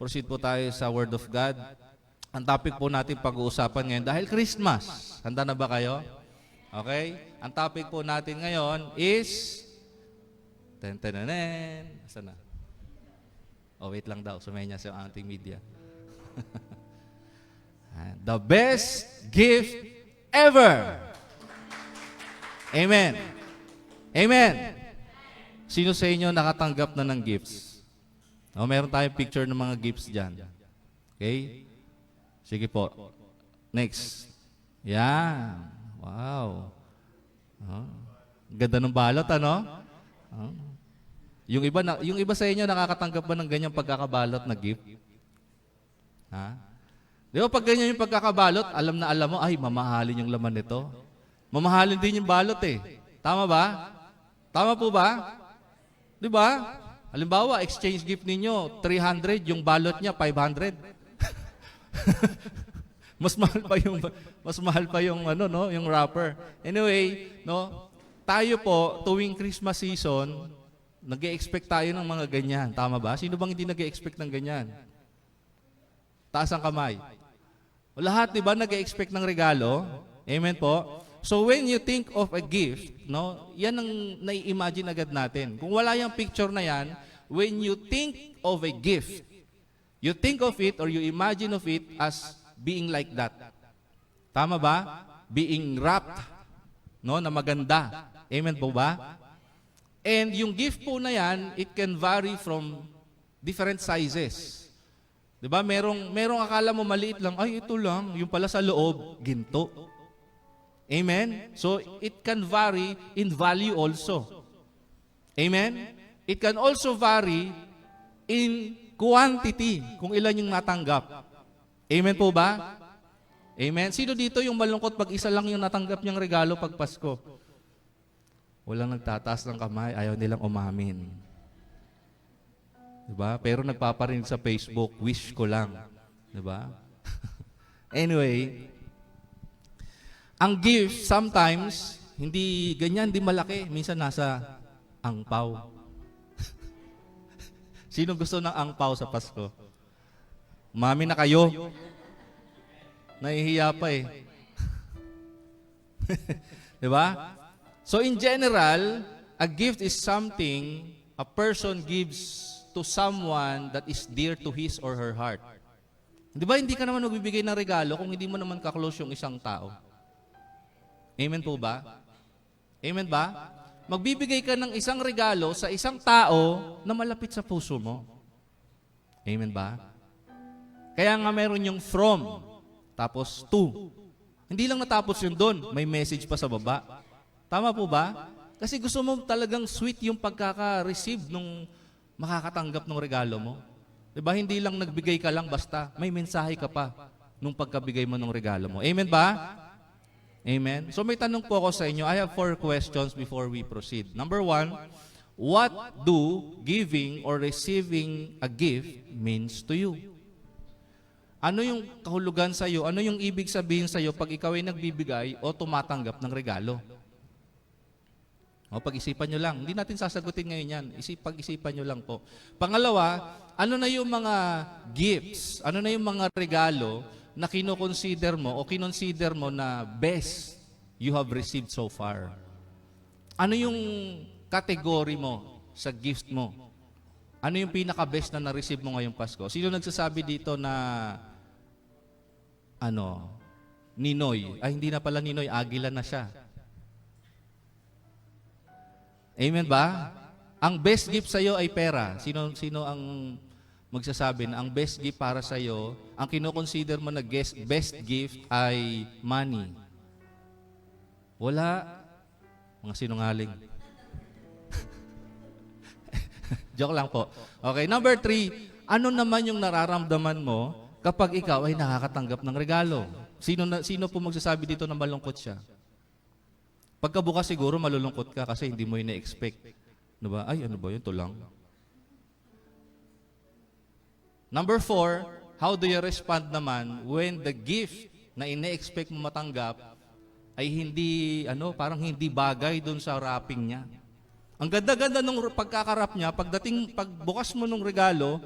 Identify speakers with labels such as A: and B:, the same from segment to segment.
A: Proceed po tayo sa Word of God. Ang topic po natin pag-uusapan ngayon, dahil Christmas. Handa na ba kayo? Okay? Ang topic po natin ngayon is... Ten-ten-ten-ten. Saan na? Oh, wait lang daw. Sumenyas yung ating media. The best gift ever. Amen. Amen. Sino sa inyo nakatanggap na ng gifts? Oh, meron tayong picture ng mga gifts dyan. Okay? Sige po. Next. Yan. Wow. Oh. Ganda ng balot, ano? Oh. Yung iba sa inyo nakakatanggap ba ng ganyang pagkakabalot na gift? Ha? Di ba pag ganyan yung pagkakabalot, alam na alam mo, ay, mamahalin yung laman nito. Mamahalin din yung balot eh. Tama ba? Tama po ba? Di ba? Halimbawa, exchange gift ninyo, 300, yung balot niya, 500. Mas mahal pa yung ano, no, yung wrapper. Anyway, no, tayo po tuwing Christmas season, nag-e-expect tayo ng mga ganyan. Tama ba? Sino bang hindi nag-e-expect ng ganyan? Taas ang kamay. O lahat, 'di ba, nag-e-expect ng regalo? Amen po. So when you think of a gift, no, yan ang nai-imagine agad natin. Kung wala yung picture na yan, when you think of a gift, you think of it or you imagine of it as being like that. Tama ba? Being wrapped, no, na maganda. Amen po ba? And yung gift po na yan, it can vary from different sizes. 'Di ba? Merong akala mo maliit lang, ay ito lang, yung pala sa loob, ginto. Amen? So, it can vary in value also. Amen? It can also vary in quantity, kung ilan yung natanggap. Amen po ba? Amen? Sino dito yung malungkot pag isa lang yung natanggap niyang regalo pag Pasko? Walang nagtataas ng kamay, ayaw nilang umamin. Diba? Pero nagpaparinig sa Facebook, wish ko lang. Diba? Anyway, ang gift, sometimes, hindi ganyan, hindi malaki. Minsan nasa angpaw. Sino gusto ng angpaw sa Pasko? Mami na kayo. Nahihiya pa eh. Diba? So in general, a gift is something a person gives to someone that is dear to his or her heart. Di ba hindi ka naman magbibigay ng regalo kung hindi mo naman kaklose yung isang tao? Amen po ba? Amen ba? Magbibigay ka ng isang regalo sa isang tao na malapit sa puso mo. Amen ba? Kaya nga meron yung from, tapos to. Hindi lang natapos yun doon, may message pa sa baba. Tama po ba? Kasi gusto mo talagang sweet yung pagkaka-receive nung makakatanggap ng regalo mo. Diba? Hindi lang nagbigay ka lang basta, may mensahe ka pa nung pagkabigay mo ng regalo mo. Amen ba? Amen? So may tanong po ako sa inyo. I have 4 questions before we proceed. Number 1, what do giving or receiving a gift means to you? Ano yung kahulugan sa iyo? Ano yung ibig sabihin sa iyo pag ikaw ay nagbibigay o tumatanggap ng regalo? O, pag-isipan nyo lang. Hindi natin sasagutin ngayon yan. Pag-isipan nyo lang po. Pangalawa, ano na yung mga gifts, ano na yung mga regalo na kino-consider mo o kinonsider mo na best you have received so far? Ano yung category mo sa gift mo? Ano yung pinaka-best na na-receive mo ngayong Pasko? Sino nagsasabi dito na, Ninoy? Ay, hindi na pala Ninoy, Agila na siya. Amen ba? Ang best gift sa iyo ay pera. Sino ang magsasabi na ang best gift para sa iyo, ang kino-consider mo na best gift ay money? Wala. Mga sinungaling. Joke lang po. Okay, number 3, ano naman yung nararamdaman mo kapag ikaw ay nakakatanggap ng regalo? Sino po magsasabi dito na malungkot siya? Pagkabukas siguro malulungkot ka kasi hindi mo ina-expect. Diba? Ay, ano ba yun? Ito lang. Number 4, how do you respond naman when the gift na ina-expect mo matanggap ay hindi, parang hindi bagay dun sa wrapping niya? Ang ganda-ganda nung pagkakarap niya, pagbukas mo nung regalo,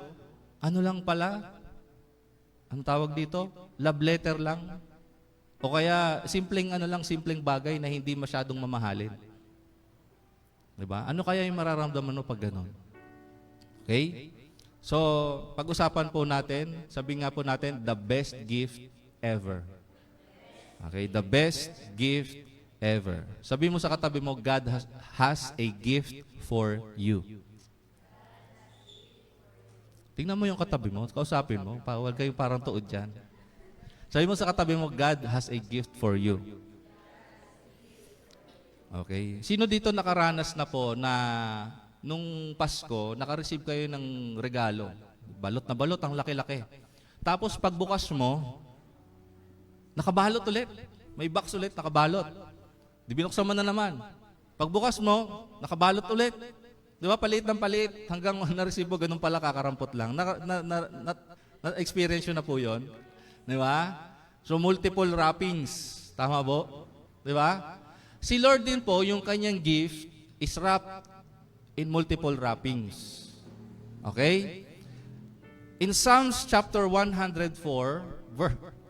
A: ano lang pala, ang tawag dito, love letter lang. O kaya simpleng simpleng bagay na hindi masyadong mamahalin. 'Di ba? Ano kaya yung mararamdaman mo pag gano'n? Okay? So, pag-usapan po natin, sabi nga po natin, the best gift ever. Okay, the best gift ever. Sabi mo sa katabi mo, God has a gift for you. Tingnan mo yung katabi mo, kausapin mo, huwag kayong parang tuod dyan. Sabi mo sa katabi mo, God has a gift for you. Okay. Sino dito nakaranas na po na nung Pasko, nakareceive kayo ng regalo? Balot na balot, ang laki-laki. Tapos pagbukas mo, nakabalot ulit. May box ulit, nakabalot. Di binuksan mo na naman. Pagbukas mo, nakabalot ulit. Di ba, palit ng palit, hanggang na-receive mo, ganun pala, kakarampot lang. Na-experience yun na po yun. Di ba? So, multiple wrappings. Tama po? Di ba? Si Lord din po, yung kanyang gift is wrapped in multiple wrappings. Okay? In Psalms chapter 104,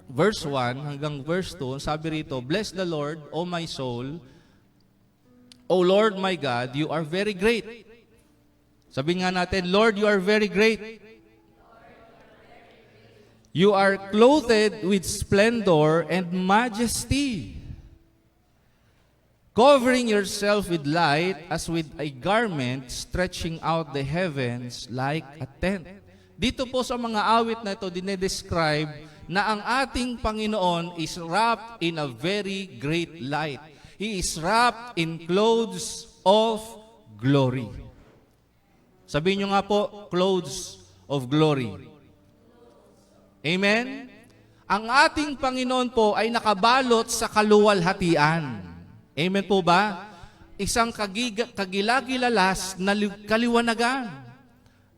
A: verse 1 hanggang verse 2, sabi rito, Bless the Lord, O my soul. O Lord my God, you are very great. Sabi nga natin, Lord, you are very great. You are clothed with splendor and majesty, covering yourself with light as with a garment, stretching out the heavens like a tent. Dito po sa mga awit na ito, dinedescribe na ang ating Panginoon is wrapped in a very great light. He is wrapped in clothes of glory. Sabihin nyo nga po, clothes of glory. Amen? Ang ating Panginoon po ay nakabalot sa kaluwalhatian. Amen po ba? Isang kagilagilalas na kaliwanagan.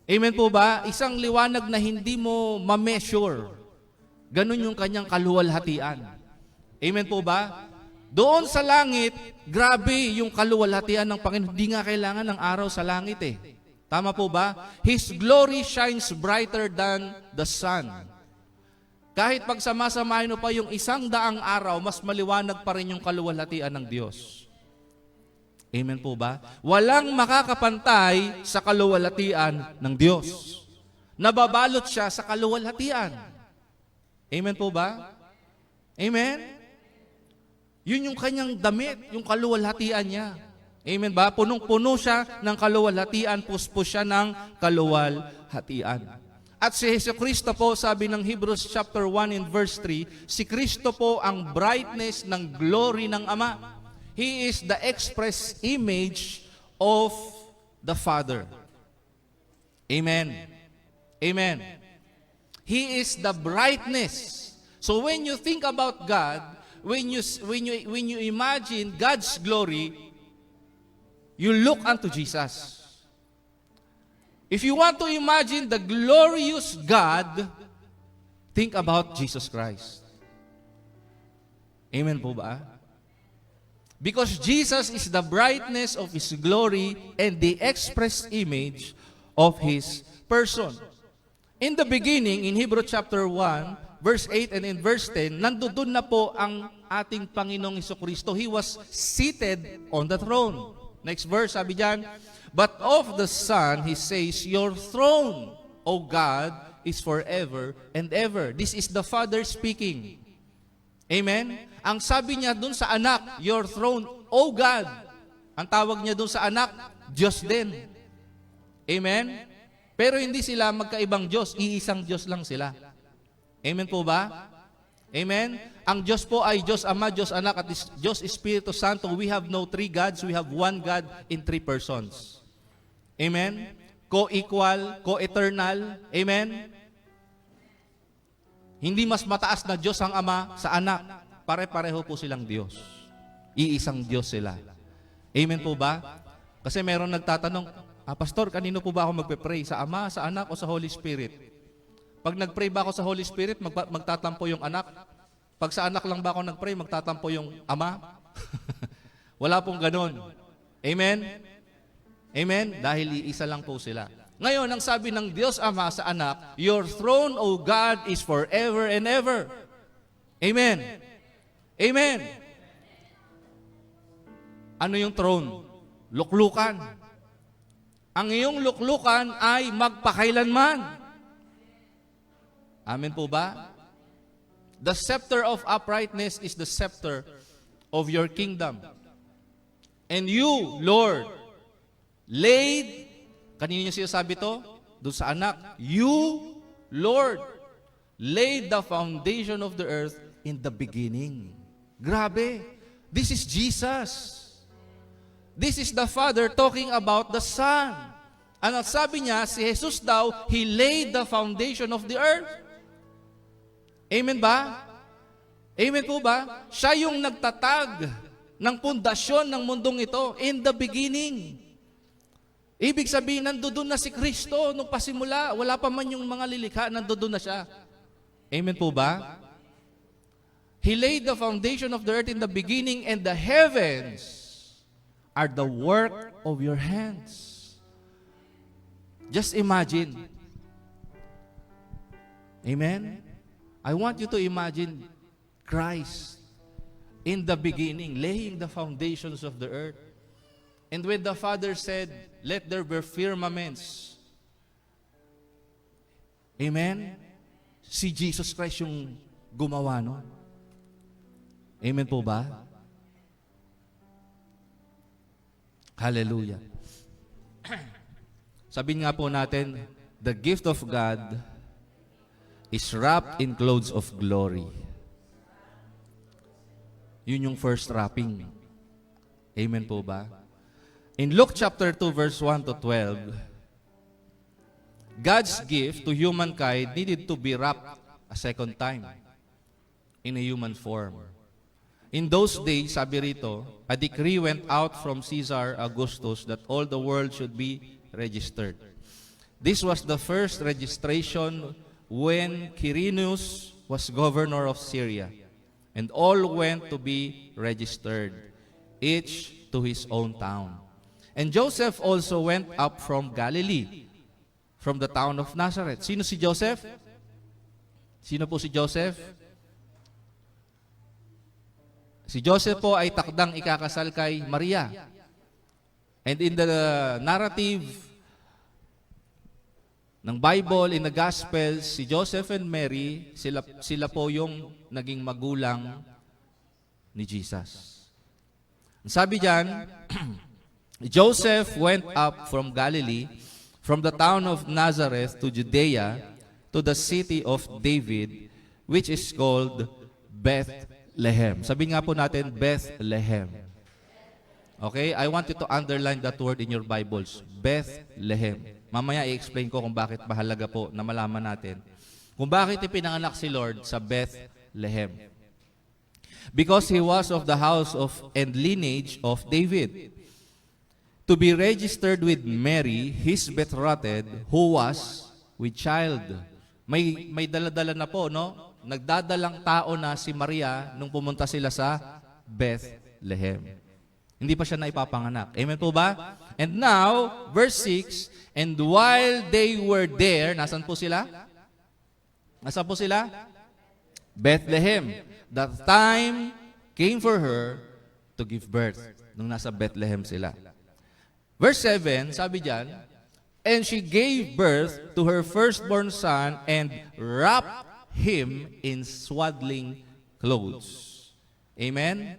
A: Amen po ba? Isang liwanag na hindi mo ma-measure. Ganun yung kanyang kaluwalhatian. Amen po ba? Doon sa langit, grabe yung kaluwalhatian ng Panginoon. Hindi nga kailangan ng araw sa langit eh. Tama po ba? His glory shines brighter than the sun. Kahit pagsamasamahin mo pa yung 100 araw, mas maliwanag pa rin yung kaluwalhatian ng Diyos. Amen po ba? Walang makakapantay sa kaluwalhatian ng Diyos. Nababalot siya sa kaluwalhatian. Amen po ba? Amen? Yun yung kanyang damit, yung kaluwalhatian niya. Amen ba? Punong-puno siya ng kaluwalhatian, puspos siya ng kaluwalhatian. At si Jesucristo po, sabi ng Hebrews chapter 1 and verse 3, si Kristo po ang brightness ng glory ng Ama. He is the express image of the Father. Amen. Amen. He is the brightness. So when you think about God, when you imagine God's glory, you look unto Jesus. If you want to imagine the glorious God, think about Jesus Christ. Amen po ba? Because Jesus is the brightness of His glory and the express image of His person. In the beginning, in Hebrews chapter 1, verse 8 and in verse 10, nandoon na po ang ating Panginoong Jesucristo. He was seated on the throne. Next verse, sabi diyan, but of the Son, He says, your throne, O God, is forever and ever. This is the Father speaking. Amen? Ang sabi niya dun sa anak, your throne, O God. Ang tawag niya dun sa anak, Diyos din. Amen? Pero hindi sila magkaibang Diyos, iisang Diyos lang sila. Amen po ba? Amen? Ang Diyos po ay Diyos Ama, Diyos Anak, at Diyos Espiritu Santo. We have no three gods, we have one God in three persons. Amen? Co-equal, co-eternal. Amen? Hindi mas mataas na Diyos ang Ama sa Anak. Pare-pareho po silang Diyos. Iisang Diyos sila. Amen po ba? Kasi meron nagtatanong, Pastor, kanino po ba ako magpe-pray? Sa Ama, sa Anak, o sa Holy Spirit? Pag nag-pray ba ako sa Holy Spirit, magtatampo yung anak? Pag sa anak lang ba ako nag-pray, magtatampo yung ama? Wala pong ganon. Amen? Amen? Dahil iisa lang po sila. Ngayon, ang sabi ng Diyos Ama sa anak, your throne, O God, is forever and ever. Amen. Amen. Ano yung throne? Luklukan. Ang iyong luklukan ay magpakailanman. Amen po ba? The scepter of uprightness is the scepter of your kingdom. And you, Lord, laid, kanino niya sinasabi to? Doon sa anak. You, Lord, laid the foundation of the earth in the beginning. Grabe. This is Jesus. This is the Father talking about the Son. Ang sabi niya, si Jesus daw, He laid the foundation of the earth. Amen ba? Amen po ba? Siya yung nagtatag ng pundasyon ng mundong ito in the beginning. Ibig sabihin, nandoon na si Kristo nung pasimula. Wala pa man yung mga lilikha, nandoon na siya. Amen po ba? He laid the foundation of the earth in the beginning, and the heavens are the work of your hands. Just imagine. Amen? I want you to imagine Christ in the beginning, laying the foundations of the earth. And when the Father said, let there be firmaments. Amen? Si Jesus Christ yung gumawa nun. Amen po ba? Hallelujah. Sabihin nga po natin, the gift of God is wrapped in clothes of glory. Yun yung first wrapping. Amen po ba? In Luke chapter 2 verse 1 to 12, God's gift to humankind needed to be wrapped a second time in a human form. In those days, sabi rito, a decree went out from Caesar Augustus that all the world should be registered. This was the first registration when Quirinius was governor of Syria, and all went to be registered, each to his own town. And Joseph also went up from Galilee, from the town of Nazareth. Sino si Joseph? Sino po si Joseph? Si Joseph po ay takdang ikakasal kay Maria. And in the narrative ng Bible, in the Gospels, si Joseph and Mary, sila po yung naging magulang ni Jesus. Sabi diyan, Joseph went up from Galilee, from the town of Nazareth to Judea, to the city of David, which is called Bethlehem. Sabi nga po natin, Bethlehem. Okay? I want you to underline that word in your Bibles. Bethlehem. Mamaya i-explain ko kung bakit mahalaga po na malaman natin kung bakit ipinanganak si Lord sa Bethlehem. Because he was of the house of and lineage of David. To be registered with Mary, his betrothed, who was with child. May dala-dala na po, no? Nagdadalang tao na si Maria nung pumunta sila sa Bethlehem. Hindi pa siya naipapanganak. Amen po ba? And now, verse 6, and while they were there, nasan po sila? Nasan po sila? Bethlehem. The time came for her to give birth. Nung nasa Bethlehem sila. Verse 7, sabi diyan, and she gave birth to her firstborn son and wrapped him in swaddling clothes. Amen?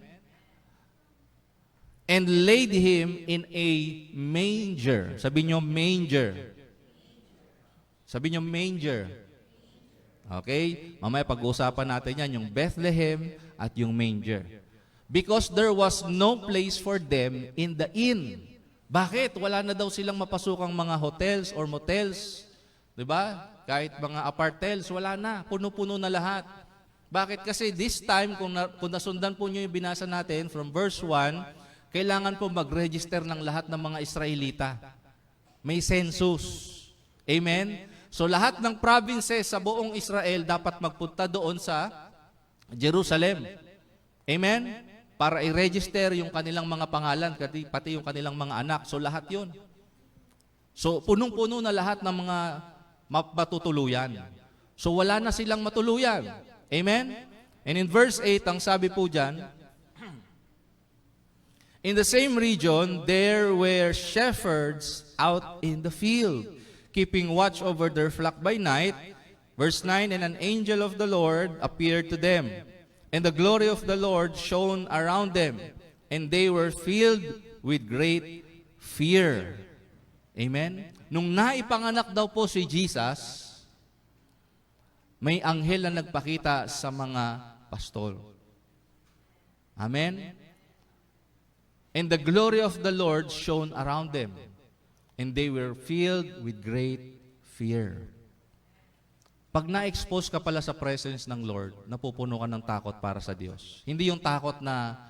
A: And laid him in a manger. Sabi niyo, manger. Sabi niyo, manger. Okay? Mamaya pag-uusapan natin yan, yung Bethlehem at yung manger. Because there was no place for them in the inn. Bakit? Wala na daw silang mapasukang mga hotels or motels. Diba? Kahit mga apartels, wala na. Puno-puno na lahat. Bakit? Kasi this time, kung nasundan po nyo yung binasa natin from verse 1, kailangan po mag-register ng lahat ng mga Israelita. May census. Amen? So lahat ng provinces sa buong Israel dapat magpunta doon sa Jerusalem. Amen? Para i-register yung kanilang mga pangalan, pati yung kanilang mga anak. So lahat yun. So, punong-puno na lahat ng mga matutuluyan. So, wala na silang matuluyan. Amen? And in verse 8, ang sabi po dyan, in the same region, there were shepherds out in the field, keeping watch over their flock by night. Verse 9, and an angel of the Lord appeared to them, and the glory of the Lord shone around them, and they were filled with great fear. Amen? Nung naipanganak daw po si Jesus, may anghel na nagpakita sa mga pastol. Amen? And the glory of the Lord shone around them, and they were filled with great fear. Pag na-expose ka pala sa presence ng Lord, napupuno ka ng takot para sa Diyos. Hindi yung takot na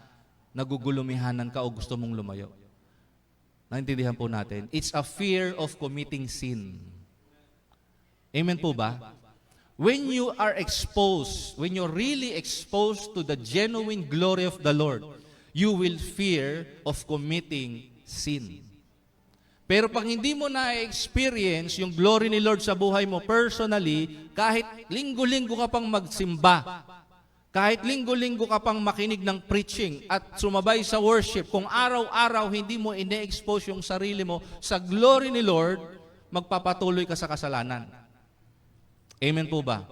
A: nagugulumihanan ka o gusto mong lumayo. Naintindihan po natin. It's a fear of committing sin. Amen po ba? When you are exposed, when you're really exposed to the genuine glory of the Lord, you will fear of committing sin. Pero pag hindi mo na-experience yung glory ni Lord sa buhay mo personally, kahit linggo-linggo ka pang magsimba, kahit linggo-linggo ka pang makinig ng preaching at sumabay sa worship, kung araw-araw hindi mo ine-expose yung sarili mo sa glory ni Lord, magpapatuloy ka sa kasalanan. Amen po ba?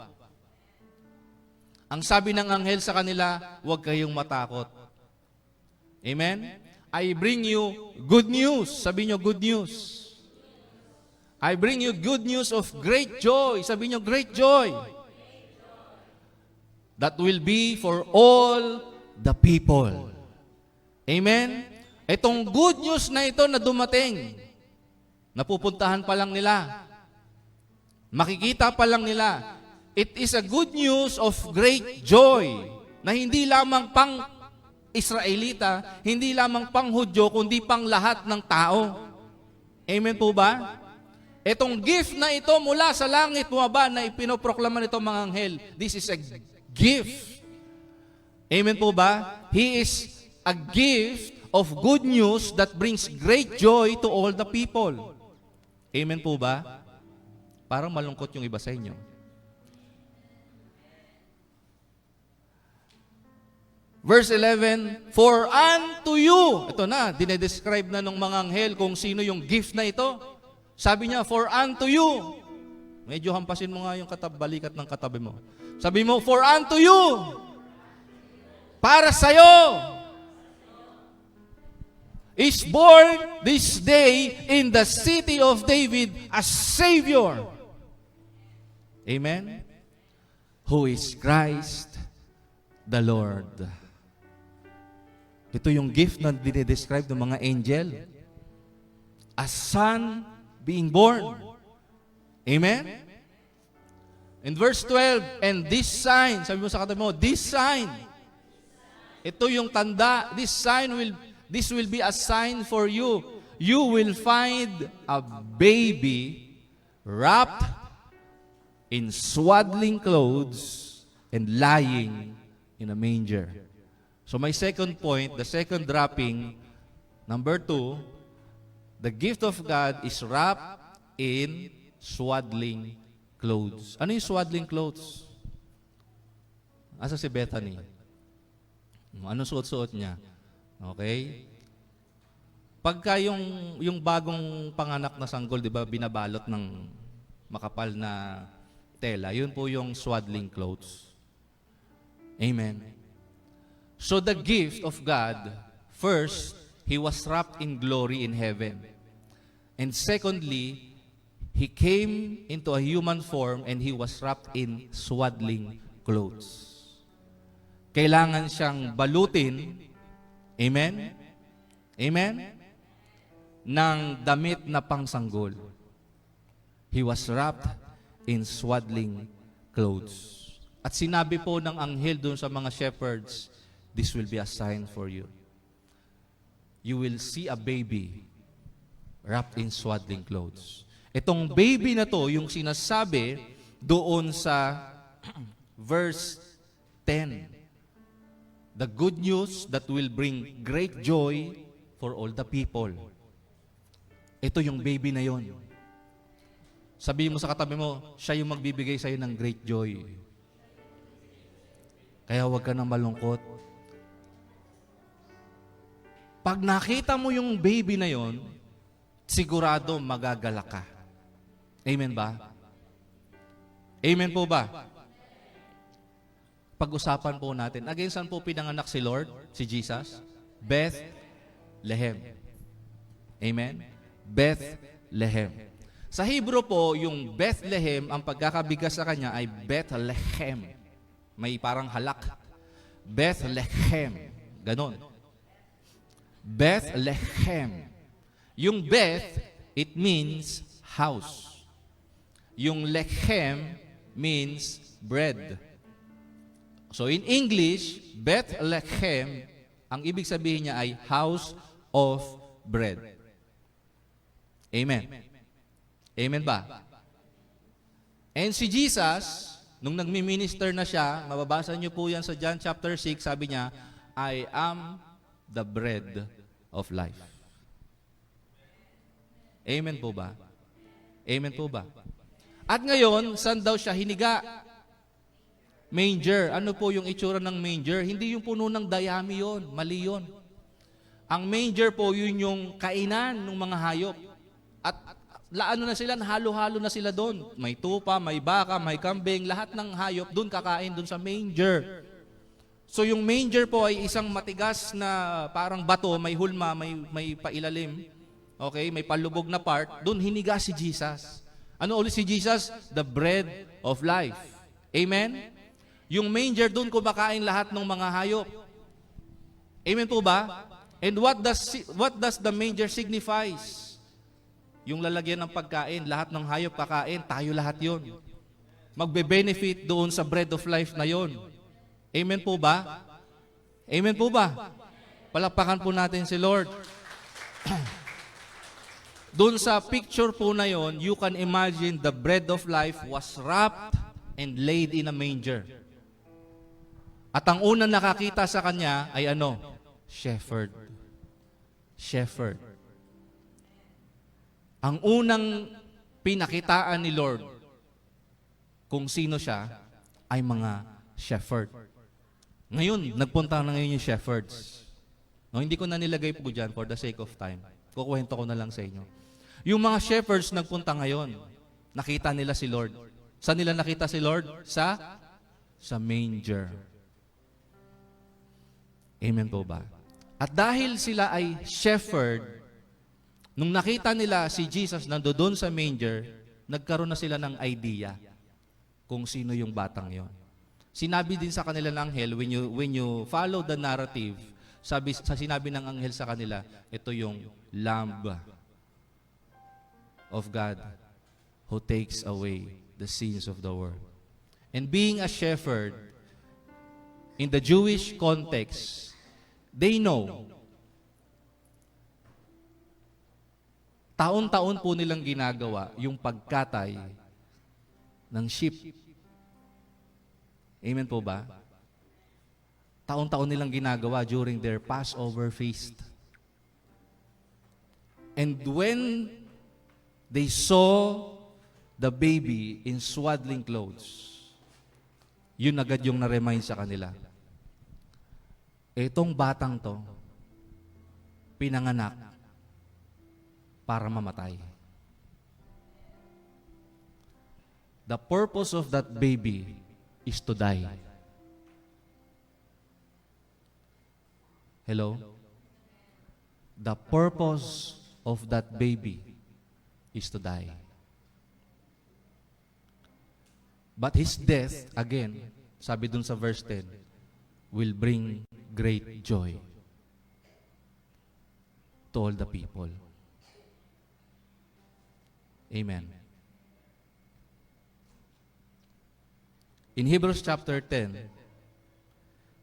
A: Ang sabi ng anghel sa kanila, huwag kayong matakot. Amen? I bring you good news. Sabi nyo, good news. I bring you good news of great joy. Sabi nyo, great joy. That will be for all the people. Amen? Itong good news na ito na dumating, napupuntahan pa lang nila. Makikita pa lang nila. It is a good news of great joy na hindi lamang pang Israelita, hindi lamang pang Hudyo, kundi pang lahat ng tao. Amen po ba? Itong gift na ito mula sa langit bumaba na ipinoproklama nito mga anghel, this is a gift. Amen po ba? He is a gift of good news that brings great joy to all the people. Amen po ba? Parang malungkot yung iba sa inyo. Verse 11, for unto you, ito na, dinedescribe na ng mga anghel kung sino yung gift na ito. Sabi niya, for unto you. Medyo hampasin mo nga yung balikat ng katabi mo. Sabi mo, for unto you. Para sa'yo. Is born this day in the city of David a Savior. Amen? Who is Christ the Lord. Ito yung gift na dinedescribe ng mga angel. A son being born. Amen? In verse 12, and this sign, sabi mo sa katabi mo, this sign. Ito yung tanda, this will be a sign for you. You will find a baby wrapped in swaddling clothes and lying in a manger. So my second point, the second wrapping, number 2, the gift of God is wrapped in swaddling clothes. Ano yung swaddling clothes? Asa si Bethany? Anong suot-suot niya? Okay? Pagka yung bagong panganak na sanggol, di ba, binabalot ng makapal na tela, yun po yung swaddling clothes. Amen. So the gift of God, first, He was wrapped in glory in heaven. And secondly, He came into a human form and He was wrapped in swaddling clothes. Kailangan siyang balutin, amen? Amen? Ng damit na pangsanggol. He was wrapped in swaddling clothes. At sinabi po ng anghel doon sa mga shepherds, this will be a sign for you. You will see a baby wrapped in swaddling clothes. Itong baby na to, yung sinasabi doon sa verse 10. The good news that will bring great joy for all the people. Ito yung baby na yon. Sabihin mo sa katabi mo, siya yung magbibigay sa'yo ng great joy. Kaya huwag ka nang malungkot. Pag nakita mo yung baby na yon, sigurado magagalak ka. Amen ba? Amen po ba? Pag-usapan po natin. Again, saan po pinanganak si Lord, si Jesus? Bethlehem. Amen? Bethlehem. Sa Hebrew po, yung Bethlehem, ang pagkakabigas sa kanya ay Bethlehem. May parang halak. Bethlehem. Ganon. Bethlehem. Yung Beth, it means house. Yung Lechem means bread. So in English, Bethlehem, ang ibig sabihin niya ay house of bread. Amen. Amen ba? And si Jesus, nung nagmi-minister na siya, mababasa niyo po yan sa John chapter 6, sabi niya, I am the bread of life. Amen po ba? Amen po ba? At ngayon, saan daw siya hiniga? Manger. Ano po yung itsura ng manger? Hindi yung puno ng dayami yon. Mali yon. Ang manger po, yun yung kainan ng mga hayop. At laano na sila, halo-halo na sila doon. May tupa, may baka, may kambing, lahat ng hayop doon kakain doon sa manger. So yung manger po ay isang matigas na parang bato, may hulma, may pailalim. Okay, may palubog na part. Doon hiniga si Jesus. Ano ulit si Jesus? The bread of life. Amen? Yung manger doon kumakain lahat ng mga hayop. Amen po ba? And what does the manger signifies? Yung lalagyan ng pagkain, lahat ng hayop kakain, tayo lahat yon. Magbe-benefit doon sa bread of life na yon. Amen po ba? Amen po ba? Palakpakan po natin si Lord. Doon sa picture po na yon, you can imagine the bread of life was wrapped and laid in a manger. At ang unang nakakita sa kanya ay ano? Shepherd. Shepherd. Ang unang pinakitaan ni Lord kung sino siya ay mga shepherd. Ngayon, nagpunta na ngayon yung shepherds. No, hindi ko na nilagay po dyan for the sake of time. Kukuwento ko na lang sa inyo. Yung mga shepherds nagpunta ngayon. Nakita nila si Lord. Saan nila nakita si Lord? Sa manger. Amen po ba? At dahil sila ay shepherd, nung nakita nila si Jesus nandoon sa manger, nagkaroon na sila ng idea kung sino yung batang yon. Sinabi din sa kanila ng anghel, when you follow the narrative, sinabi ng anghel sa kanila, ito yung Lamb of God who takes away the sins of the world. And being a shepherd, in the Jewish context, they know, taon-taon po nilang ginagawa yung pagkatay ng sheep. Amen po ba? Taon-taon nilang ginagawa during their Passover feast. And when they saw the baby in swaddling clothes, yun agad yung na-remind sa kanila. Itong batang to, pinanganak para mamatay. The purpose of that baby is to die. Hello? The purpose of that baby is to die. But his death, again, sabi dun sa verse 10, will bring great joy to all the people. Amen. In Hebrews chapter 10,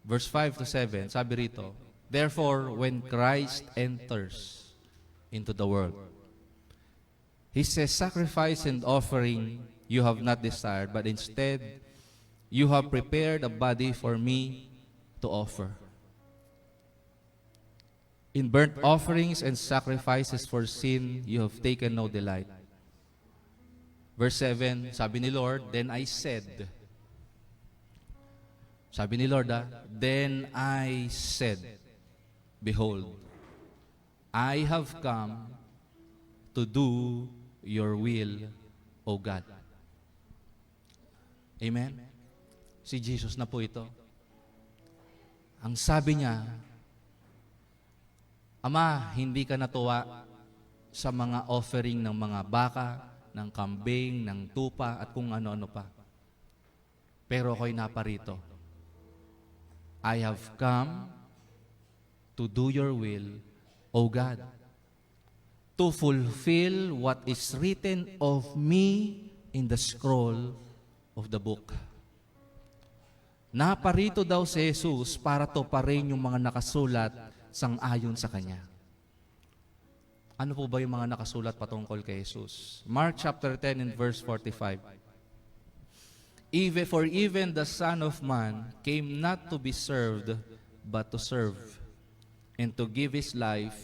A: verse 5 to 7, sabi rito, therefore, when Christ enters into the world, He says, sacrifice and offering you have not desired, but instead, you have prepared a body for me to offer. In burnt offerings and sacrifices for sin, you have taken no delight. Verse 7, sabi ni Lord, then I said, sabi ni Lord, then I said, behold, I have come to do your will, O God. Amen? Si Jesus na po ito. Ang sabi niya, Ama, hindi ka natuwa sa mga offering ng mga baka, ng kambing, ng tupa, at kung ano-ano pa. Pero ako'y naparito. I have come to do your will, O God, to fulfill what is written of me in the scroll of the book. Naparito daw si Jesus para tuparin yung mga nakasulat sang-ayon sa Kanya. Ano po ba yung mga nakasulat patungkol kay Jesus? Mark chapter 10 and verse 45. Even the Son of Man came not to be served, but to serve, and to give His life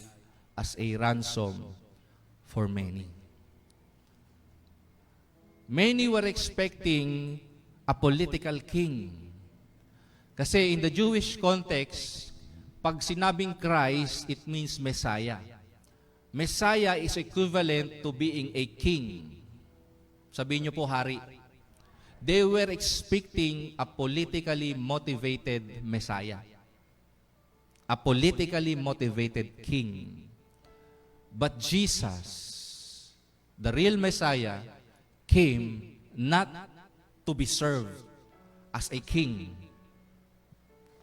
A: as a ransom for many. Many were expecting a political king. Kasi in the Jewish context, pag sinabing Christ, it means Messiah. Messiah is equivalent to being a king. Sabihin niyo po, hari. They were expecting a politically motivated Messiah. A politically motivated king. But Jesus, the real Messiah, came not to be served as a king.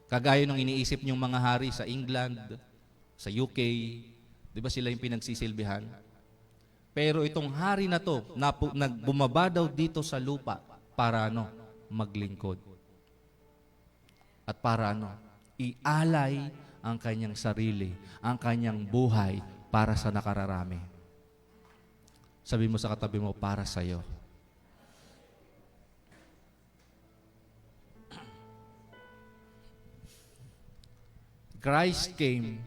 A: Kagaya nung iniisip niyong mga hari sa England, sa UK, di ba sila yung pinagsisilbihan? Pero itong hari na to, nagbumaba daw dito sa lupa para maglingkod. At para ialay ang kanyang sarili, ang kanyang buhay para sa nakararami. Sabi mo sa katabi mo, para sa'yo. Christ came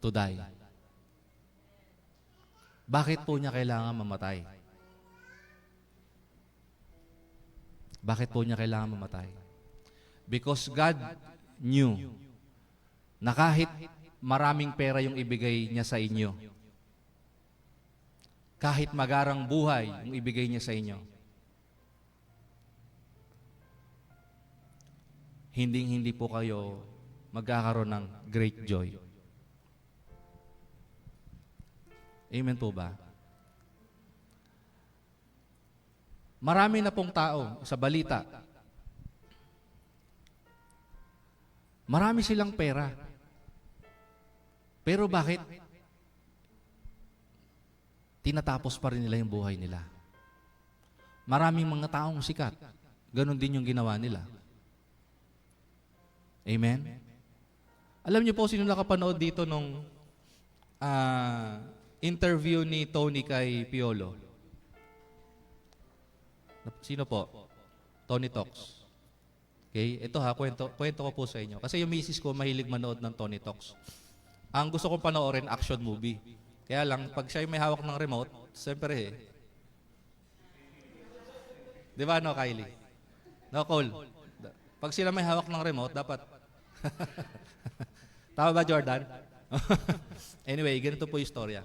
A: to die. Bakit po niya kailangan mamatay? Bakit po niya kailangan mamatay? Because God knew na kahit maraming pera yung ibigay niya sa inyo, kahit magarang buhay yung ibigay niya sa inyo, hindi po kayo magkakaroon ng great joy. Amen po ba? Marami na pong tao sa balita. Marami silang pera. Pero bakit tinatapos pa rin nila yung buhay nila? Maraming mga taong sikat. Ganon din yung ginawa nila. Amen? Alam niyo po sino nakapanood dito nung interview ni Tony kay Piolo? Sino po? Tony Talks. Okay? Ito kwento ko po sa inyo. Kasi yung misis ko mahilig manood ng Tony Talks. Ang gusto kong panoorin, action movie. Kaya lang, pag siya may hawak ng remote, siyempre di ba, Kylie? Cole? Pag sila may hawak ng remote, dapat tama ba, Jordan? Anyway, ganito po yung istorya.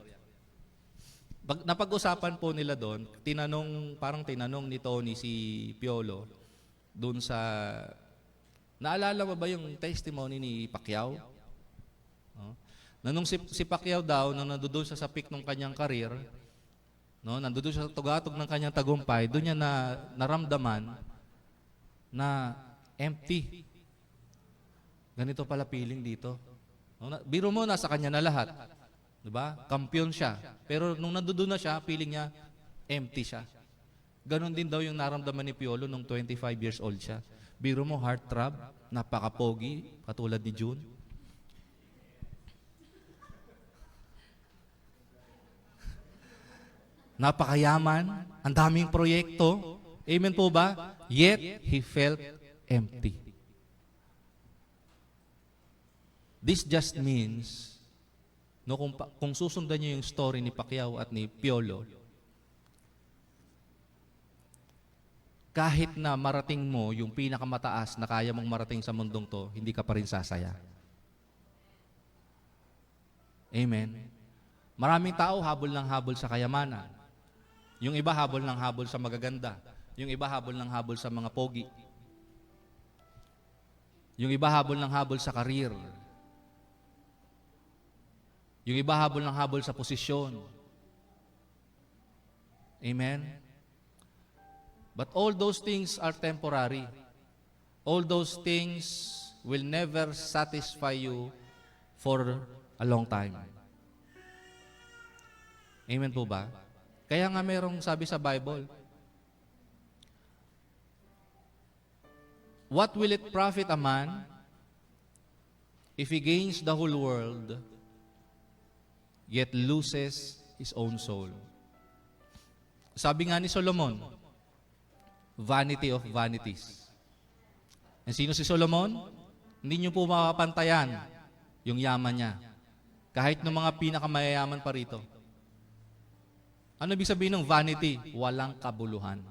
A: Napag-usapan po nila doon, parang tinanong ni Tony si Piolo doon sa, naalala mo ba yung testimony ni Pacquiao? Nung si Pacquiao daw, nung nandoon siya sa peak ng kanyang karir, nandoon siya sa tugatog ng kanyang tagumpay, doon niya naramdaman na empty. Ganito pala feeling dito. Biro mo, nasa kanya na lahat. Diba? Kampiyon siya. Pero nung nandoon na siya, feeling niya, empty siya. Ganon din daw yung naramdaman ni Piolo nung 25 years old siya. Biro mo, heartthrob, napaka-pogi, katulad ni June. Napakayaman, ang daming proyekto. Amen po ba? Yet, he felt empty. This just means, kung susundan niyo yung story ni Pacquiao at ni Piolo, kahit na marating mo yung pinakamataas na kaya mong marating sa mundong to, hindi ka pa rin sasaya. Amen. Maraming tao habol ng habol sa kayamanan. Yung iba habol ng habol sa magaganda. Yung iba habol ng habol sa mga pogi. Yung iba habol ng habol sa karir. Yung iba habol ng habol sa posisyon. Amen? But all those things are temporary. All those things will never satisfy you for a long time. Amen po ba? Kaya nga merong sabi sa Bible, what will it profit a man if he gains the whole world yet loses his own soul? Sabi nga ni Solomon, vanity of vanities. And sino si Solomon? Hindi niyo po makapantayan yung yaman niya. Kahit ng mga pinakamayayaman pa rito. Ano ibig sabihin ng vanity? Walang kabuluhan.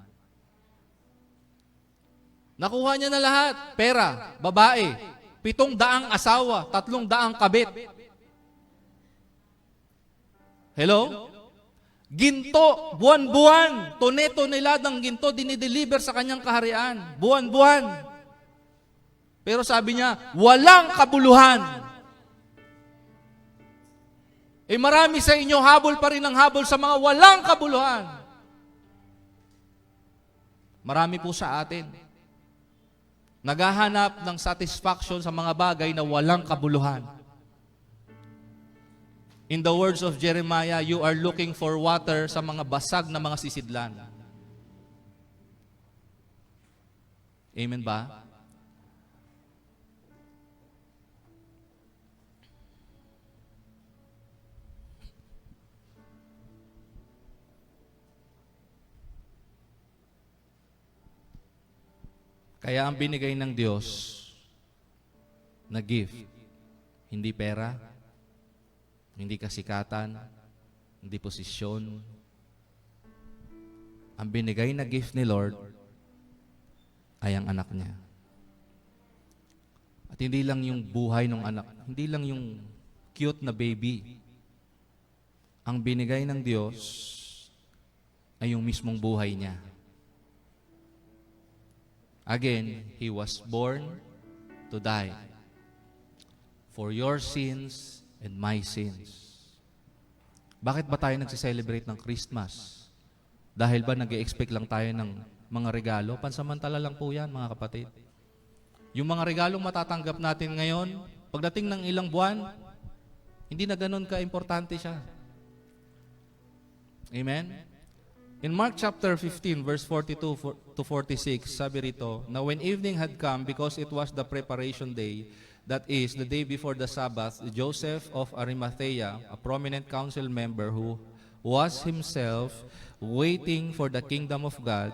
A: Nakuha niya na lahat. Pera, babae, 700 asawa, 300 kabit. Hello? Ginto, buwan-buwan. Tone-toneladang ginto, dinideliver sa kanyang kaharian. Buwan-buwan. Pero sabi niya, walang kabuluhan. Marami sa inyo, habol pa rin ang habol sa mga walang kabuluhan. Marami po sa atin. Naghahanap ng satisfaction sa mga bagay na walang kabuluhan. In the words of Jeremiah, you are looking for water sa mga basag na mga sisidlan. Amen ba? Kaya ang binigay ng Diyos na gift, hindi pera, hindi kasikatan, hindi posisyon. Ang binigay na gift ni Lord ay ang anak niya. At hindi lang yung buhay ng anak, hindi lang yung cute na baby. Ang binigay ng Diyos ay yung mismong buhay niya. Again, He was born to die for your sins and my sins. Bakit ba tayo nagsiselebrate ng Christmas? Dahil ba nag-e-expect lang tayo ng mga regalo? Pansamantala lang po yan, mga kapatid. Yung mga regalong matatanggap natin ngayon, pagdating ng ilang buwan, hindi na ganun ka-importante siya. Amen? In Mark chapter 15, verse 42 to 46, sabi rito, "Now when evening had come, because it was the preparation day, that is, the day before the Sabbath, Joseph of Arimathea, a prominent council member who was himself waiting for the kingdom of God,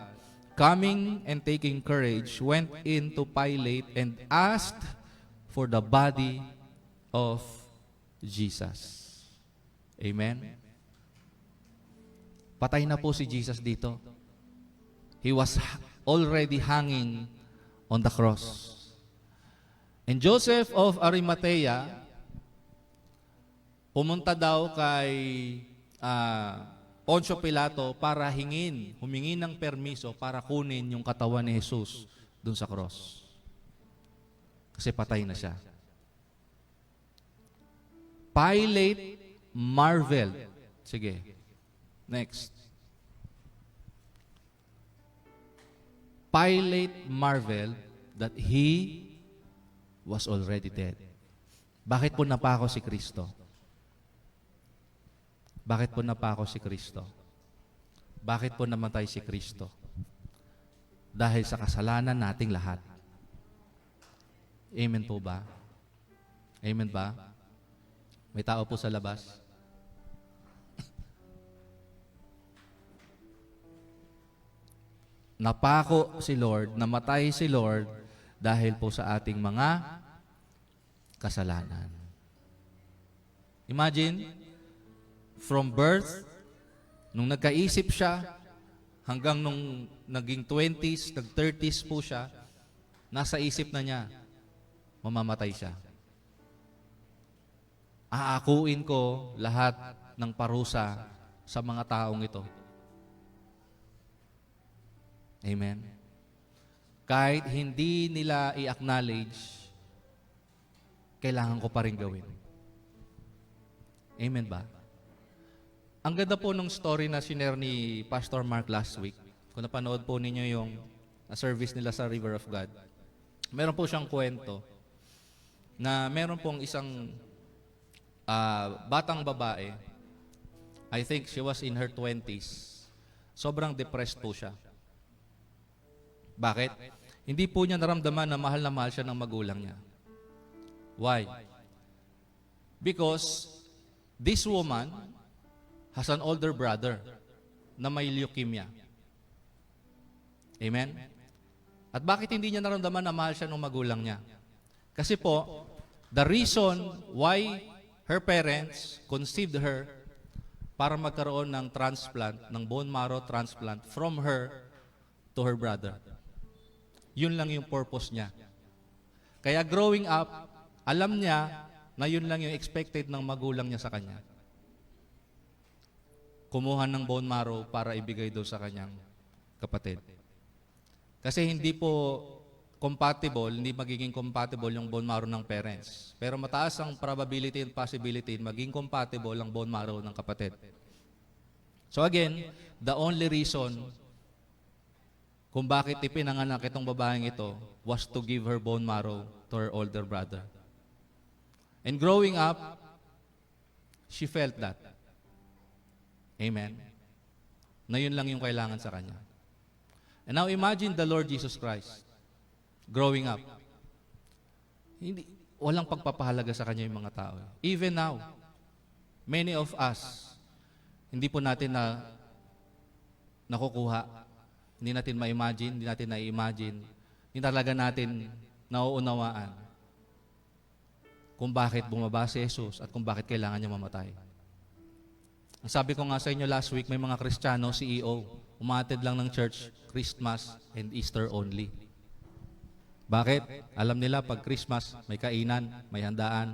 A: coming and taking courage, went in to Pilate and asked for the body of Jesus." Amen? Patay na po si Jesus dito. He was already hanging on the cross. And Joseph of Arimathea, pumunta daw kay Poncio Pilato para humingi ng permiso para kunin yung katawan ni Jesus dun sa cross. Kasi patay na siya. Pilate marveled. Sige. Next. Pilate marveled that he was already dead. Bakit po napako si Kristo? Bakit po napako si Kristo? Bakit po namatay si Kristo? Dahil sa kasalanan nating lahat. Amen po ba? Amen ba? May tao po sa labas? Napako si Lord, namatay si Lord dahil po sa ating mga kasalanan. Imagine, from birth, nung nagkaisip siya, hanggang nung naging 20s, nag-30s po siya, nasa isip na niya, mamamatay siya. Aakuin ko lahat ng parusa sa mga taong ito. Amen. Kahit hindi nila i-acknowledge, kailangan ko pa rin gawin. Amen ba? Ang ganda po ng story na sinare ni Pastor Mark last week. Kung napanood po ninyo yung service nila sa River of God, meron po siyang kwento na meron pong isang batang babae. I think she was in her 20s. Sobrang depressed po siya. Bakit? Hindi po niya naramdaman na mahal siya ng magulang niya. Why? Because this woman has an older brother na may leukemia. Amen? At bakit hindi niya naramdaman na mahal siya ng magulang niya? Kasi po, the reason why her parents conceived her para magkaroon ng transplant, ng bone marrow transplant from her to her brother. Yun lang yung purpose niya. Kaya growing up, alam niya na yun lang yung expected ng magulang niya sa kanya. Kumuha ng bone marrow para ibigay doon sa kanyang kapatid. Kasi hindi po compatible, hindi magiging compatible yung bone marrow ng parents. Pero mataas ang probability and possibility maging compatible ang bone marrow ng kapatid. So again, the only reason kung bakit ipinanganak itong babaeng ito was to give her bone marrow to her older brother. And growing up, she felt that. Amen. Na yun lang yung kailangan sa kanya. And now imagine the Lord Jesus Christ growing up. Walang pagpapahalaga sa kanya yung mga tao. Even now, many of us, hindi po natin nakukuha. Hindi natin ma-imagine, hindi natin na-imagine. Hindi talaga natin nauunawaan kung bakit bumaba si Jesus at kung bakit kailangan niya mamatay. Ang sabi ko nga sa inyo last week, may mga Kristiyano, CEO, umatid lang ng church, Christmas and Easter only. Bakit? Alam nila pag Christmas, may kainan, may handaan.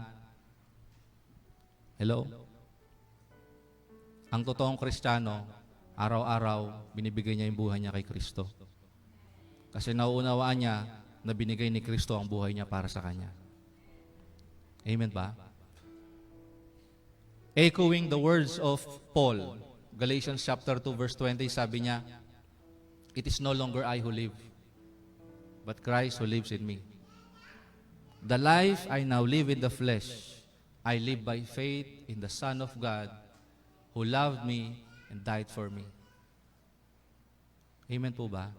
A: Hello? Ang totoong Kristiyano, araw-araw, binibigay niya yung buhay niya kay Kristo. Kasi nauunawaan niya na binigay ni Kristo ang buhay niya para sa kanya. Amen ba? Echoing the words of Paul, Galatians chapter 2 verse 20, sabi niya, "It is no longer I who live, but Christ who lives in me. The life I now live in the flesh, I live by faith in the Son of God, who loved me and died for me." Amen po ba?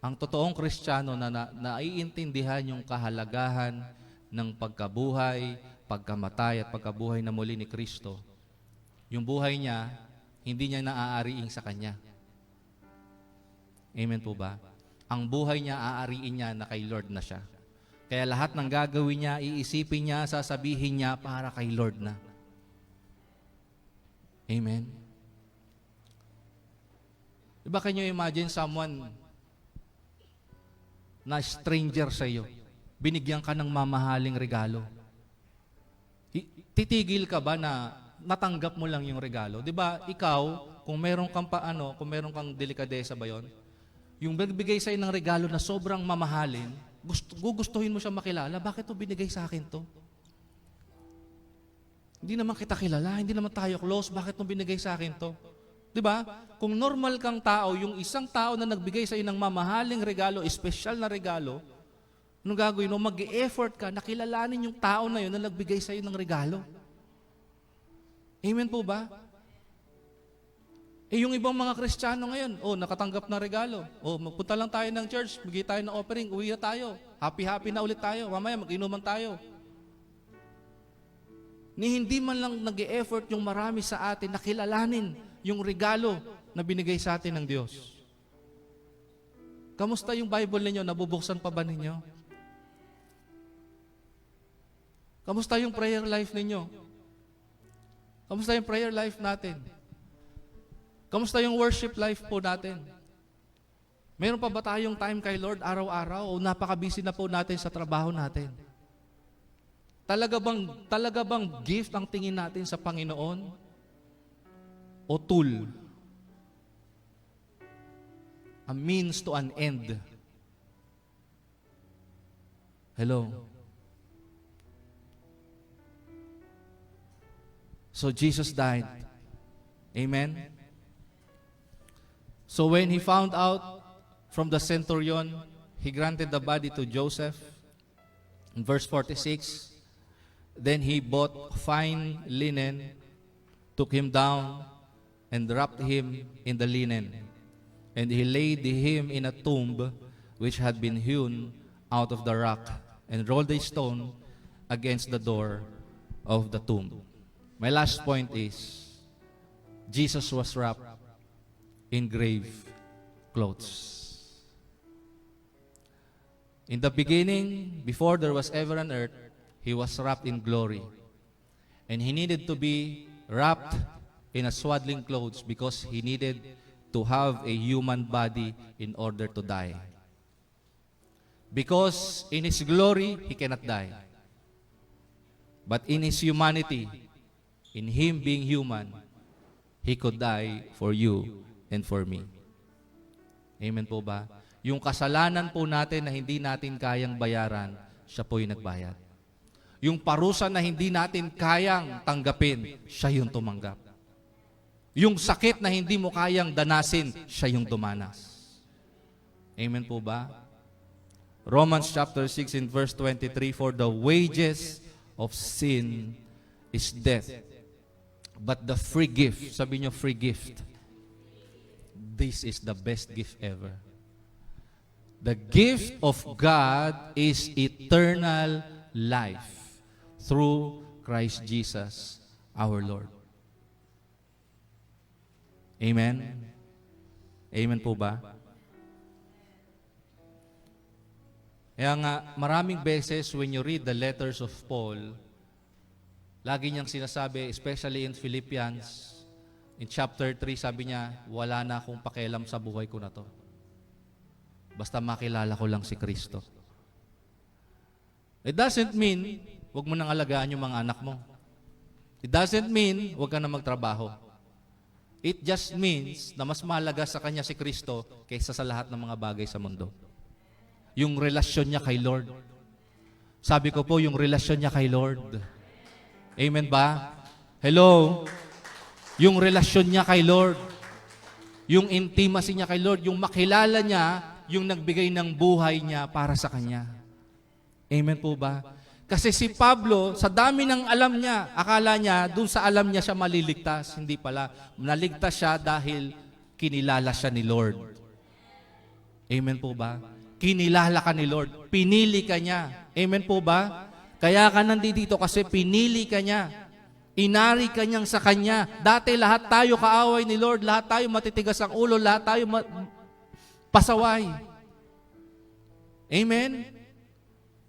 A: Ang totoong Kristiyano na naiintindihan yung kahalagahan ng pagkabuhay, pagkamatay at pagkabuhay na muli ni Kristo, yung buhay niya, hindi niya naaariing sa Kanya. Amen po ba? Ang buhay niya, aariin niya na kay Lord na siya. Kaya lahat ng gagawin niya, iisipin niya, sasabihin niya para kay Lord na. Amen? Diba can you imagine someone na stranger sa iyo, binigyan ka ng mamahaling regalo? Titigil ka ba na natanggap mo lang yung regalo? Diba ikaw, kung meron kang kung meron kang delikadesa ba yon? Yung bigay sa'yo ng regalo na sobrang mamahalin, gugustuhin mo siya makilala, bakit to binigay sa akin to? Hindi naman kita kilala, hindi naman tayo close, bakit mo binigay sa akin to? Diba? Kung normal kang tao, yung isang tao na nagbigay sa'yo ng mamahaling regalo, espesyal na regalo, anong gagawin mo? Mag-e-effort ka, nakilalanin yung tao na yun na nagbigay sa'yo ng regalo. Amen po ba? Yung ibang mga Kristiyano ngayon, nakatanggap na regalo. Magpunta lang tayo ng church, bigay tayo ng offering, uwi na tayo. Happy-happy na ulit tayo. Mamaya mag-inuman tayo. Hindi man lang nag-e-effort yung marami sa atin na kilalanin yung regalo na binigay sa atin ng Diyos. Kamusta yung Bible ninyo? Nabubuksan pa ba ninyo? Kamusta yung prayer life ninyo? Kamusta yung prayer life natin? Kamusta yung worship life po natin? Meron pa ba tayong time kay Lord araw-araw o napaka-busy na po natin sa trabaho natin? Talaga bang gift ang tingin natin sa Panginoon? O tool? A means to an end? Hello? So Jesus died. Amen? So when he found out from the centurion, he granted the body to Joseph. In verse 46, then he bought fine linen, took him down, and wrapped him in the linen. And he laid him in a tomb which had been hewn out of the rock, and rolled a stone against the door of the tomb. My last point is, Jesus was wrapped in grave clothes. In the beginning, before there was ever an earth, he was wrapped in glory. And he needed to be wrapped in a swaddling clothes because he needed to have a human body in order to die. Because in his glory, he cannot die. But in his humanity, in him being human, he could die for you and for me. Amen po ba? Yung kasalanan po natin na hindi natin kayang bayaran, siya po yung nagbayad. Yung parusa na hindi natin kayang tanggapin, siya yung tumanggap. Yung sakit na hindi mo kayang danasin, siya yung dumanas. Amen po ba? Romans chapter 6 in verse 23, for the wages of sin is death. But the free gift, sabi nyo free gift, this is the best gift ever. The gift of God is eternal life through Christ Jesus our Lord. Amen? Amen po ba? Kaya nga, maraming beses when you read the letters of Paul, lagi niyang sinasabi, especially in Philippians, in chapter 3, sabi niya, wala na akong pakialam sa buhay ko na to. Basta makilala ko lang si Kristo. It doesn't mean, huwag mo nang alagaan yung mga anak mo. It doesn't mean, huwag ka na magtrabaho. It just means na mas mahalaga sa kanya si Kristo kaysa sa lahat ng mga bagay sa mundo. Yung relasyon niya kay Lord. Sabi ko po, yung relasyon niya kay Lord. Amen ba? Hello? Yung relasyon niya kay Lord. Yung intimacy niya kay Lord. Yung makilala niya, yung nagbigay ng buhay niya para sa kanya. Amen po ba? Kasi si Pablo, sa dami ng alam niya, akala niya, dun sa alam niya siya maliligtas. Hindi pala. Naligtas siya dahil kinilala siya ni Lord. Amen po ba? Kinilala ka ni Lord. Pinili ka niya. Amen po ba? Kaya ka nandito kasi pinili ka niya. Inari ka niyang sa Kanya. Dati lahat tayo kaaway ni Lord, lahat tayo matitigas ang ulo, lahat tayo pasaway. Amen?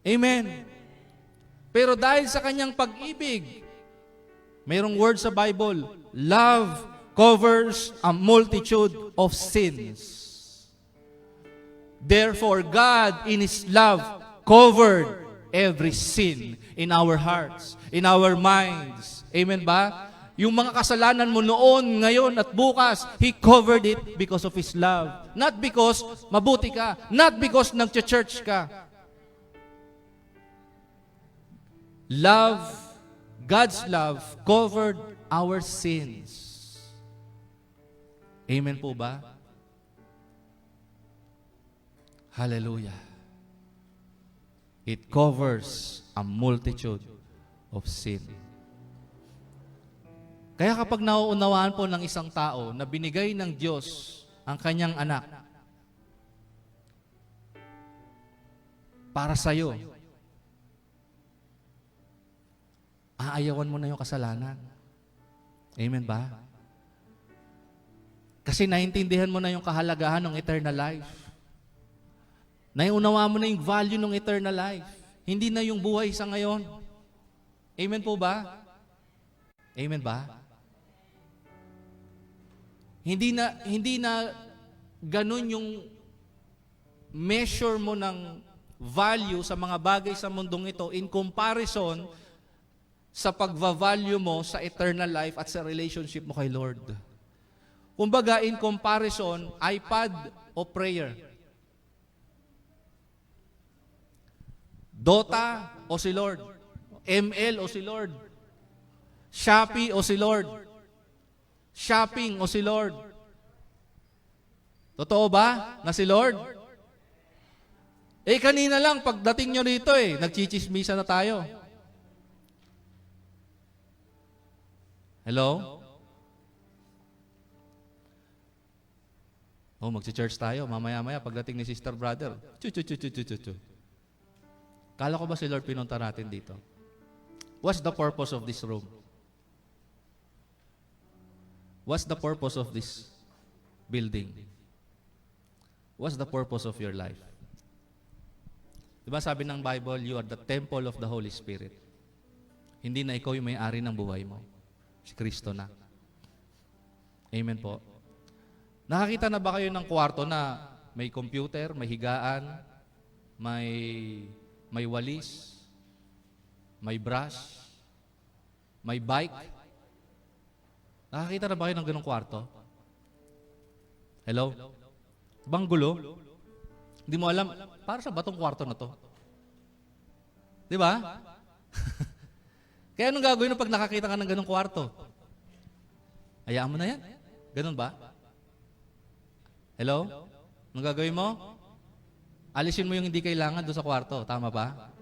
A: Amen. Pero dahil sa Kanyang pag-ibig, mayroong word sa Bible, love covers a multitude of sins. Therefore, God in His love covered every sin in our hearts, in our minds. Amen ba? Yung mga kasalanan mo noon, ngayon at bukas, He covered it because of His love. Not because mabuti ka. Not because nag-church ka. Love, God's love covered our sins. Amen po ba? Hallelujah. It covers a multitude of sin. Kaya kapag nauunawaan po ng isang tao na binigay ng Diyos ang kanyang anak para sa'yo, aayawan mo na yung kasalanan. Amen ba? Kasi naintindihan mo na yung kahalagahan ng eternal life. Naiunawa mo na yung value ng eternal life. Hindi na yung buhay sa ngayon. Amen po ba? Amen ba? Hindi na ganun yung measure mo ng value sa mga bagay sa mundong ito in comparison sa pagva-value mo sa eternal life at sa relationship mo kay Lord. Kumbaga, in comparison, iPad o prayer? Dota o si Lord? ML o si Lord? Shopee o si Lord? Shopping o si Lord? Totoo ba na si Lord? Kanina lang, pagdating nyo rito nagchichismisa na tayo. Hello? Magsi-church tayo. Mamaya-maya, pagdating ni sister brother. Chu. Kala ko ba si Lord pinunta natin dito? What's the purpose of this room? What's the purpose of this building? What's the purpose of your life? Diba sabi ng Bible, you are the temple of the Holy Spirit. Hindi na ikaw yung may-ari ng buhay mo. Si Kristo na. Amen po. Nakakita na ba kayo ng kwarto na may computer, may higaan, may walis, may brush, may bike? Nakakita na ba kayo ng ganong kwarto? Hello? Bang gulo? Hindi mo alam, para sa batong kwarto na to? Di ba? Kaya anong gagawin pag nakakita ka ng ganong kwarto? Hayaan mo na yan. Ganon ba? Hello? Anong gagawin mo? Alisin mo yung hindi kailangan doon sa kwarto. Tama ba?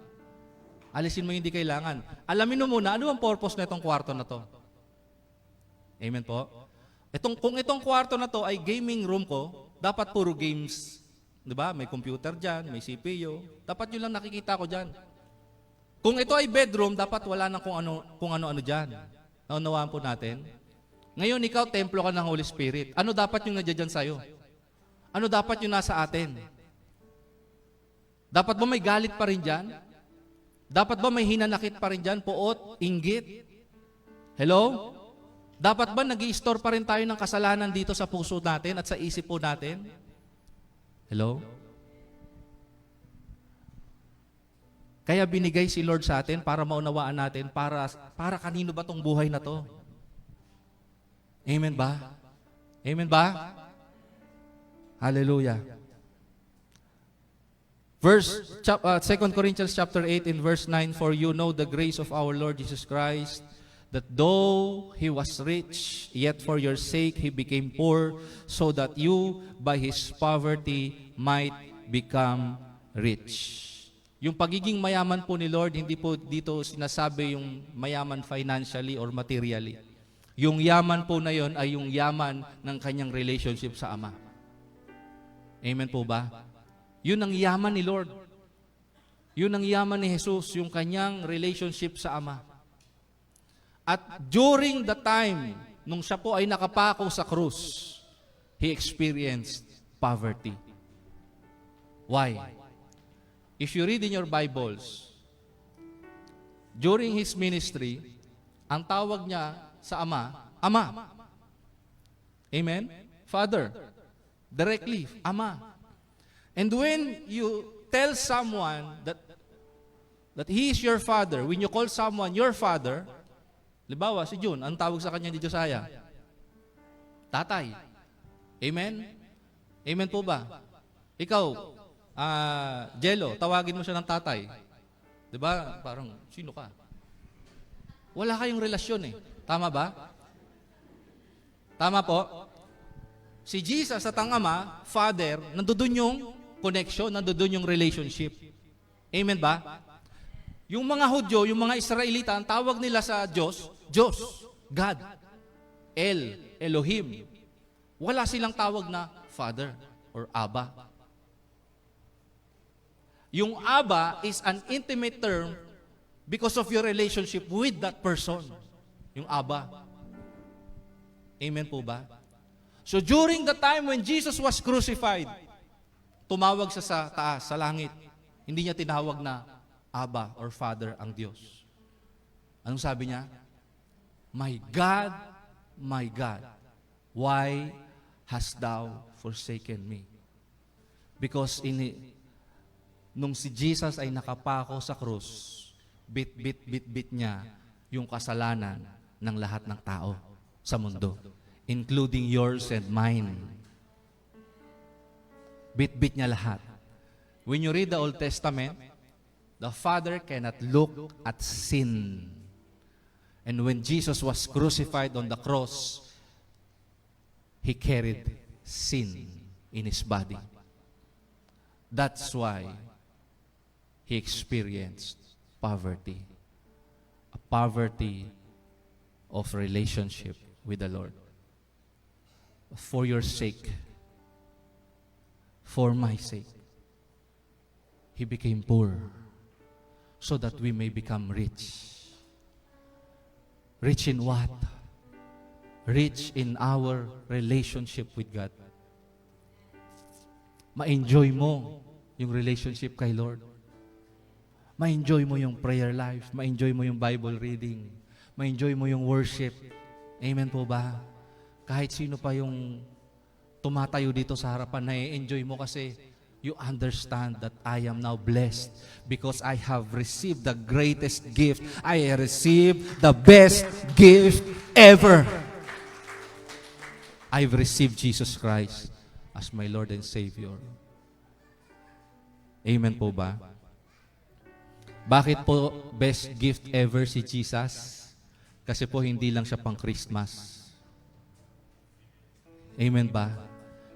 A: Alisin mo yung hindi kailangan. Alamin mo muna, ano ang purpose na itong kwarto na to? Amen po? Kung itong kwarto na to ay gaming room ko, dapat puro games. Diba? May computer dyan, may CPU. Dapat yun lang nakikita ko dyan. Kung ito ay bedroom, dapat wala nang kung ano-ano dyan. Naunawaan po natin. Ngayon, ikaw, templo ka ng Holy Spirit. Ano dapat yung nadyan sa'yo? Ano dapat yung nasa atin? Dapat ba may galit pa rin dyan? Dapat ba may hinanakit pa rin dyan? Puot, inggit? Hello? Dapat ba nag-i-store pa rin tayo ng kasalanan dito sa puso natin at sa isip po natin? Hello? Kaya binigay si Lord sa atin para maunawaan natin para kanino ba tong buhay na to? Amen ba? Amen ba? Hallelujah. 2 Corinthians chapter 8 in verse 9, for you know the grace of our Lord Jesus Christ, that though He was rich, yet for your sake He became poor, so that you by His poverty might become rich. Yung pagiging mayaman po ni Lord, hindi po dito sinasabi yung mayaman financially or materially. Yung yaman po na yon ay yung yaman ng kanyang relationship sa Ama. Amen po ba? Yun ang yaman ni Lord. Yun ang yaman ni Jesus, yung kanyang relationship sa Ama. At during the time, nung siya po ay nakapako sa krus, He experienced poverty. Why? If you read in your Bibles, during His ministry, ang tawag niya sa Ama, Ama. Amen? Father. Directly, Ama. And when you tell someone that He is your Father, when you call someone your Father, libawa, si June, ang tawag sa kanya ni Josiah? Tatay. Amen? Amen po ba? Ikaw, Jello, tawagin mo siya ng tatay. Diba? Parang, sino ka? Wala kayong relasyon Tama ba? Tama po? Si Jesus at ang Ama, Father, nandoon yung connection, nandoon yung relationship. Amen ba? Yung mga Hudyo, yung mga Israelita, ang tawag nila sa Diyos, God, Elohim. Wala silang tawag na Father or Abba. Yung Abba is an intimate term because of your relationship with that person. Yung Abba. Amen po ba? So during the time when Jesus was crucified, tumawag siya sa taas, sa langit. Hindi niya tinawag na Abba or Father ang Diyos. Anong sabi niya? My God, why hast thou forsaken me? Because nung si Jesus ay nakapako sa krus, bit niya yung kasalanan ng lahat ng tao sa mundo, including yours and mine. Bit niya lahat. When you read the Old Testament, the Father cannot look at sin. And when Jesus was crucified on the cross, He carried sin in His body. That's why He experienced poverty. A poverty of relationship with the Lord. For your sake, for my sake, He became poor so that we may become rich. Rich in what? Rich in our relationship with God. Ma-enjoy mo yung relationship kay Lord. Ma-enjoy mo yung prayer life. Ma-enjoy mo yung Bible reading. Ma-enjoy mo yung worship. Amen po ba? Kahit sino pa yung tumatayo dito sa harapan, na-enjoy mo kasi you understand that I am now blessed because I have received the greatest gift. I received the best gift ever. I've received Jesus Christ as my Lord and Savior. Amen po ba? Bakit po best gift ever si Jesus? Kasi po hindi lang siya pang Christmas. Amen ba?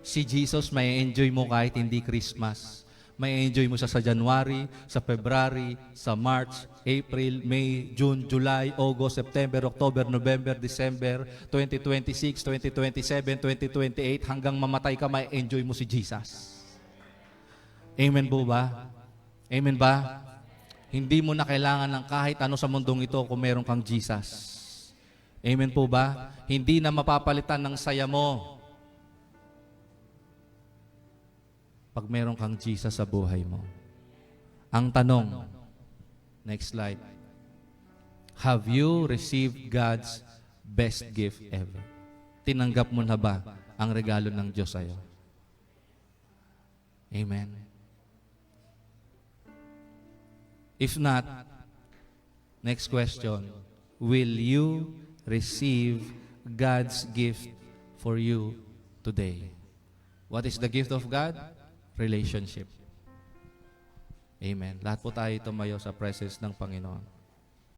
A: Si Jesus may enjoy mo kahit hindi Christmas. May enjoy mo sa January, sa February, sa March, April, May, June, July, August, September, October, November, December, 2026, 2027, 2028, hanggang mamatay ka, may enjoy mo si Jesus. Amen po ba? Amen ba? Hindi mo na kailangan ng kahit ano sa mundong ito kung meron kang Jesus. Amen po ba? Hindi na mapapalitan ng saya mo pag meron kang Jesus sa buhay mo. Ang tanong, next slide, have you received God's best gift ever? Tinanggap mo na ba ang regalo ng Diyos sa'yo? Amen. If not, next question, will you receive God's gift for you today? What is the gift of God? Relationship. Amen. Lahat po tayo tumayo sa presence ng Panginoon.